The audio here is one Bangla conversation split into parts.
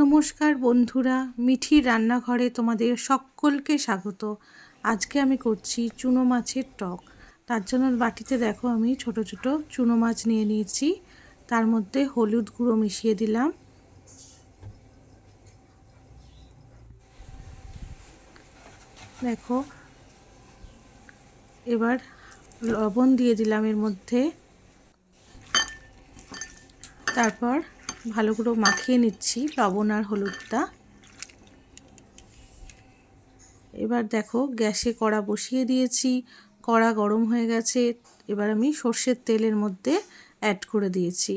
নমস্কার বন্ধুরা, মিঠির রান্নাঘরে তোমাদের সকলকে স্বাগত। আজকে আমি করছি চুনো মাছের টক। তার জন্য বাটিতে দেখো আমি ছোট ছোট চুনো মাছ নিয়ে নিয়েছি। তার মধ্যে হলুদ গুঁড়ো মিশিয়ে দিলাম, দেখো। এবার লবণ দিয়ে দিলাম এর মধ্যে। তারপর ভালো করে মাখিয়ে নিচ্ছি লবণ আর হলুদটা। এবার দেখো গ্যাসে কড়া বসিয়ে দিয়েছি, কড়া গরম হয়ে গেছে। এবার আমি সর্ষের তেলের মধ্যে অ্যাড করে দিয়েছি।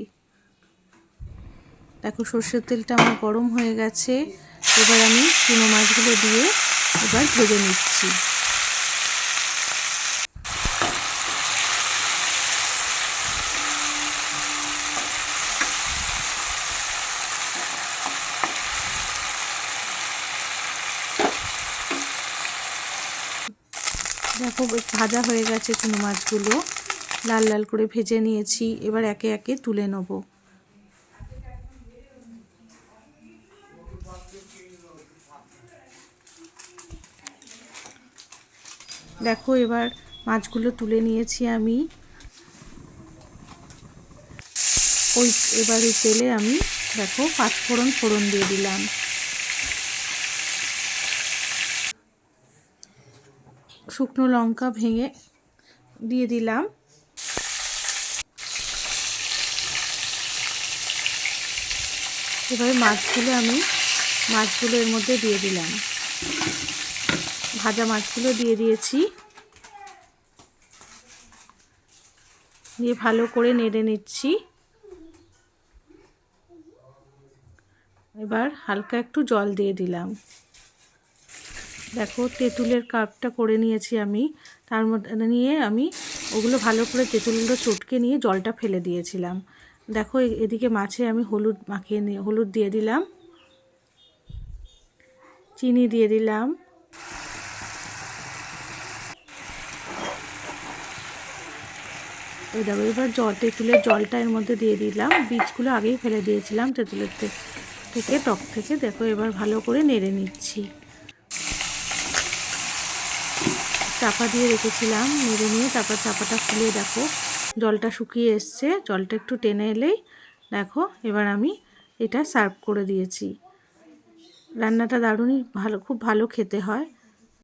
দেখো সর্ষের তেলটা আমার গরম হয়ে গেছে। এবার আমি চুনো মাছগুলো দিয়ে এবার ভেজে নিচ্ছি। দেখো ভাজা হয়ে গেছে চুনো মাছগুলো, লাল লাল করে ভেজে নিয়েছি। এবার একে একে তুলে নেব। দেখো এবার মাছগুলো তুলে নিয়েছি আমি। এবার ওই তেলে আমি দেখো পাঁচফোড়ন ফোড়ন দিয়ে দিলাম। শুকনো লঙ্কা ভেঙে দিয়ে দিলাম। এবার মাছগুলো এর মধ্যে দিয়ে দিলাম। ভাজা মাছগুলো দিয়ে দিয়েছি, দিয়ে ভালো করে নেড়ে নিচ্ছি। এবার হালকা একটু জল দিয়ে দিলাম। দেখো তেঁতুলের কাপটা করে নিয়েছি আমি, তার মধ্যে নিয়ে আমি ওগুলো ভালো করে তেঁতুলগুলো চটকে নিয়ে জলটা ফেলে দিয়েছিলাম। দেখো এদিকে মাছে আমি হলুদ দিয়ে দিলাম, চিনি দিয়ে দিলাম, দেখো এবার তেঁতুলের জলটা এর মধ্যে দিয়ে দিলাম। বীজগুলো আগেই ফেলে দিয়েছিলাম তেঁতুলের থেকে টক থেকে। দেখো এবার ভালো করে নেড়ে নিচ্ছি। চাপা দিয়ে রেখেছিলাম, নেড়ে নিয়ে তারপর চাপাটা খুলে দেখো জলটা শুকিয়ে এসছে। জলটা একটু টেনে এলেই দেখো এবার আমি এটা সার্ভ করে দিয়েছি। রান্নাটা দারুণই খুব ভালো খেতে হয়।